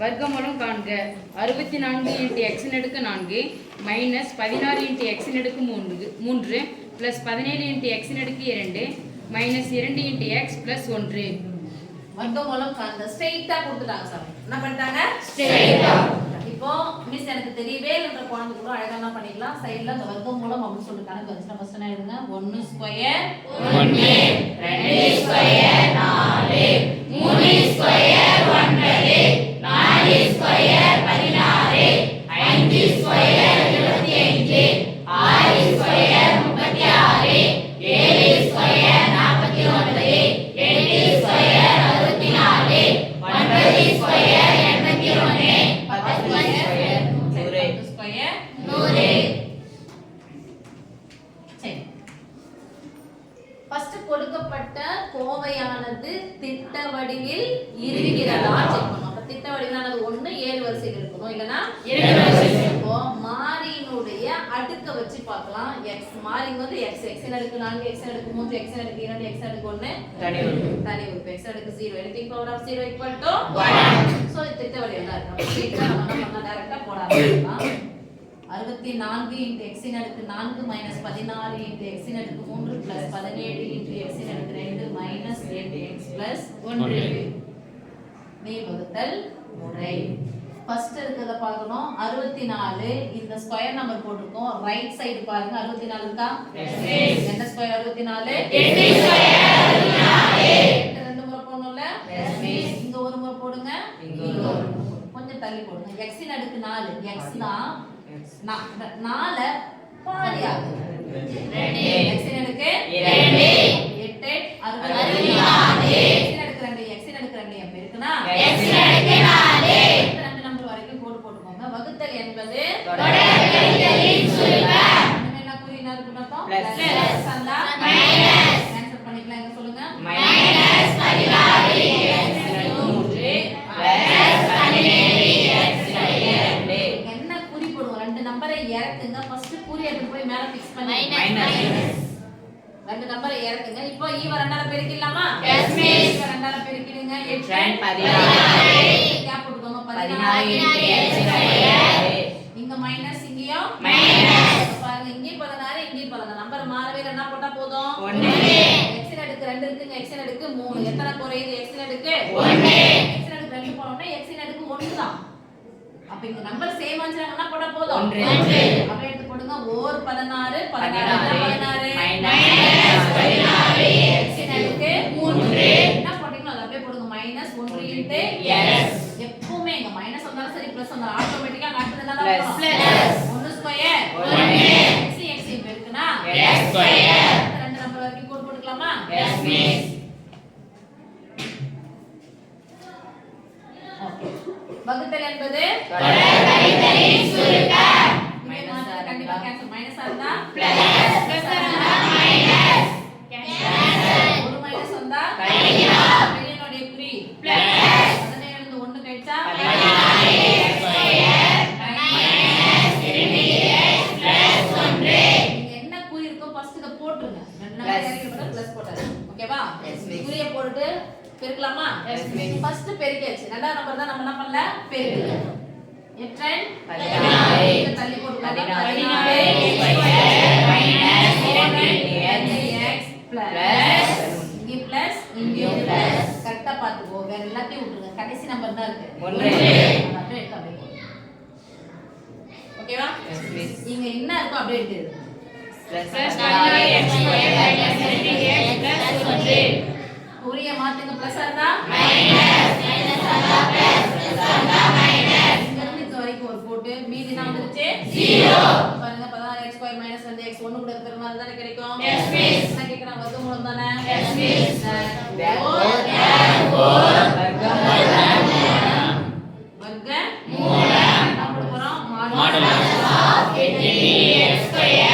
வர்க்கமூலம் காண்க. 64 × x அடுக்கு 4 மைனஸ் 16 × x அடுக்கு 3 பிளஸ் 17 × x அடுக்கு 2 மைனஸ் 2 × x பிளஸ் 1. வர்க்கமூலம் காண்க. ஸ்ட்ரெயிட்டா கொடுத்துட்டாங்க சார். என்ன பண்ணிட்டாங்க? ஸ்ட்ரெயிட்டா. இப்போ மிஸ் எனக்கு தெரியவே இல்லன்ற பாயிண்ட் கூட அழகா என்ன பண்ணிக்கலாம், சைடுல அந்த வர்க்கமூலம் அப்படி சொல்லிட்டு கணக்கு வச்சுட்டா ஃபர்ஸ்ட் என்ன எழுதுங்க, 1 square 1 2 square 4 3 square 9 4 square 16 5 square 25 6 square 36 7 square 49 8 square 64 9 square 81 10 square 100. சரி, ஃபர்ஸ்ட் கொடுக்கப்பட்ட கோவையானது திட்ட வடிவில் இருக்கிறதா செக் பண்ணணும். அப்ப திட்ட வடிவிலானது 1 7 வரிசையில் இருக்கணும், இல்லனா 2 வரிசையில். இப்போ மாறியினுடைய அடுக்க வச்சு பார்க்கலாம். x மாறி வந்து x x அடுக்கு 4 x அடுக்கு 3 x அடுக்கு 2 x அடுக்கு 1 தனி உறுப்பு x அடுக்கு 0 anything power of 0 equal to 1. So இது திட்ட வடிவில் தான் இருக்கு. அப்ப இத நம்ம என்ன டைரக்டா போட ஆரம்பிக்கலாம். 64 × x ன் அடுக்கு 4 மைனஸ் 16 × x ன் அடுக்கு 3 பிளஸ் 17 × x ன் அடுக்கு 2 மைனஸ் 8x பிளஸ் 1. நீ வகுத்தல் முறை. ஃபர்ஸ்ட் இருக்கத பார்க்கணும். 64 இந்த ஸ்கொயர் நம்பர் போட்டுருக்கோம். ரைட் சைடு பாருங்க, 64 இருக்கா? எஸ். என்ன ஸ்கொயர் 64? 8 ஸ்கொயர் 64. ரெண்டு முறை போடணும்ல? Yes miss. இங்க ஒரு முறை போடுங்க, இங்க ஒரு முறை. கொஞ்சம் தள்ளி போடுங்க. x ன் அடுக்கு 4 x தான் 4 பாதி ஆகுது. 2 x ன் அடுக்கு 2 8 64 x ன் அடுக்கு 2 x ன் அடுக்கு 2 எப்படி இருக்குனா x ன் அடுக்கு 4. ரெண்டு நம்பர் வரைக்கும் கோட் போட்டுக்கோங்க. வகுத்தல் என்பது தொடர் கழித்தலின் சுருக்கம். என்ன குறினா இருக்கு பார்த்தோம்? பிளஸ் அல்ல மைனஸ். ஆன்சர் பண்ணிக்கலாம். எங்க சொல்லுங்க? Minus 16 x 3 plus 17 x 2. என்ன குறி போடுவோம்? ரெண்டு நம்பரை இறக்குங்க. ஃபர்ஸ்ட் குறி எடுத்து போய் மேல ஃபிக்ஸ் பண்ணி மைனஸ். ரெண்டு நம்பரை இறக்குங்க. இப்போ ஈவ ரெண்டால பெருக்கிடலாமா? Yes miss. ஈவ ரெண்டால பெருக்கிடுங்க. 8 16 கேப் போட்டுக்கோங்க. 16 x ஸ்கொயர். இங்க மைனஸ், இங்கயும் மைனஸ். பாருங்க, இங்க 16 இங்க 16. நம்பர் மாறவே இல்ல. என்ன போட்டா போதும்? 1. x ன் அடுக்கு 2 இருக்குங்க. x ன் அடுக்கு 3. எத்தனை குறையுது? x ன் அடுக்கு 1. x ன் அடுக்கு 2 போனோம்னா x ன் அடுக்கு 1 தான். அப்ப இங்க நம்பர் சேம் ஆச்சுனா போட போதும் 1. அப்ப எடுத்து போடுங்க. ஓர் 16 16 மைனஸ் 16 x ன் அடுக்கு 3. என்ன போடுறீங்களோ அத அப்படியே போடுங்க. Minus 1 into s. எப்பவுமே இங்க மைனஸ் வந்தாலும் சரி பிளஸ் வந்தாலும் ஆட்டோமேட்டிக்கா அடுத்து என்னதான் வரும்? பிளஸ் 1 ஸ்கொயர் 1 x x இப்ப இருக்குனா x ஸ்கொயர். ரெண்டு நம்பர் வரைக்கும் கோட் போட்டுக்கலாமா? Yes miss. ஓகே. வகுத்தல் என்பது தொடர் கழித்தலின் சுருக்கம். மைனஸ் கண்டிப்பா கேன்சல். மைனஸ் இருந்தா பிளஸ், பிளஸ் இருந்தா மைனஸ். கேன்சல். ஒரு மைனஸ் வந்தா கழிக்கலாம். வெளியினுடைய குறி பிளஸ். 17 இருந்து 1 கழிச்சா 16 x square minus 2x plus 1. இங்க என்ன குறி இருக்கோ ஃபர்ஸ்ட் இத போட்டுருங்க. ரெண்டு நம்பர் இறக்கி போட்டா பிளஸ் போட்டாரு. ஓகேவா? குறியை போட்டுட்டு பெருக்கலாமா? Yes miss. ஃபர்ஸ்ட் பெருக்கியாச்சு. ரெண்டாவது நம்பர் தான் நம்ம என்ன பண்ணல? பெருக்கல. எத்தனை? 16. தள்ளி போட்டுக்கலாம். 16 ஸ்கொயர் மைனஸ் 2x பிளஸ் இங்க பிளஸ் இங்க பிளஸ். கரெக்ட்டா பாத்துக்கோ. வேற எல்லாத்தையும் விட்டுருங்க. கடைசி நம்பர் தான் இருக்கு 1. அப்படியே எடுத்து அப்படியே போடு. ஓகேவா? Yes miss. இங்க என்ன இருக்கோ அப்படியே எடுத்து plus 16x square minus 2x plus 1. குறிய மாத்துங்க. பிளஸ் இருந்தா மைனஸ், மைனஸ் இருந்தா பிளஸ், பிளஸ் இருந்தா மைனஸ். இங்க இருந்து இது வரைக்கும் ஒரு போட்டு மீதி என்ன வந்துருச்சு? 0. பாருங்க 16x ஸ்கொயர் மைனஸ் 2x 1 கூட இருக்கிற மாதிரி தான கிடைக்கும்? Yes miss. நான் கேக்குறேன் வர்க்கமூலம் தானே? Yes miss. வர்க்கமூலம் என்ன போட போறோம்? Modulus of 8x square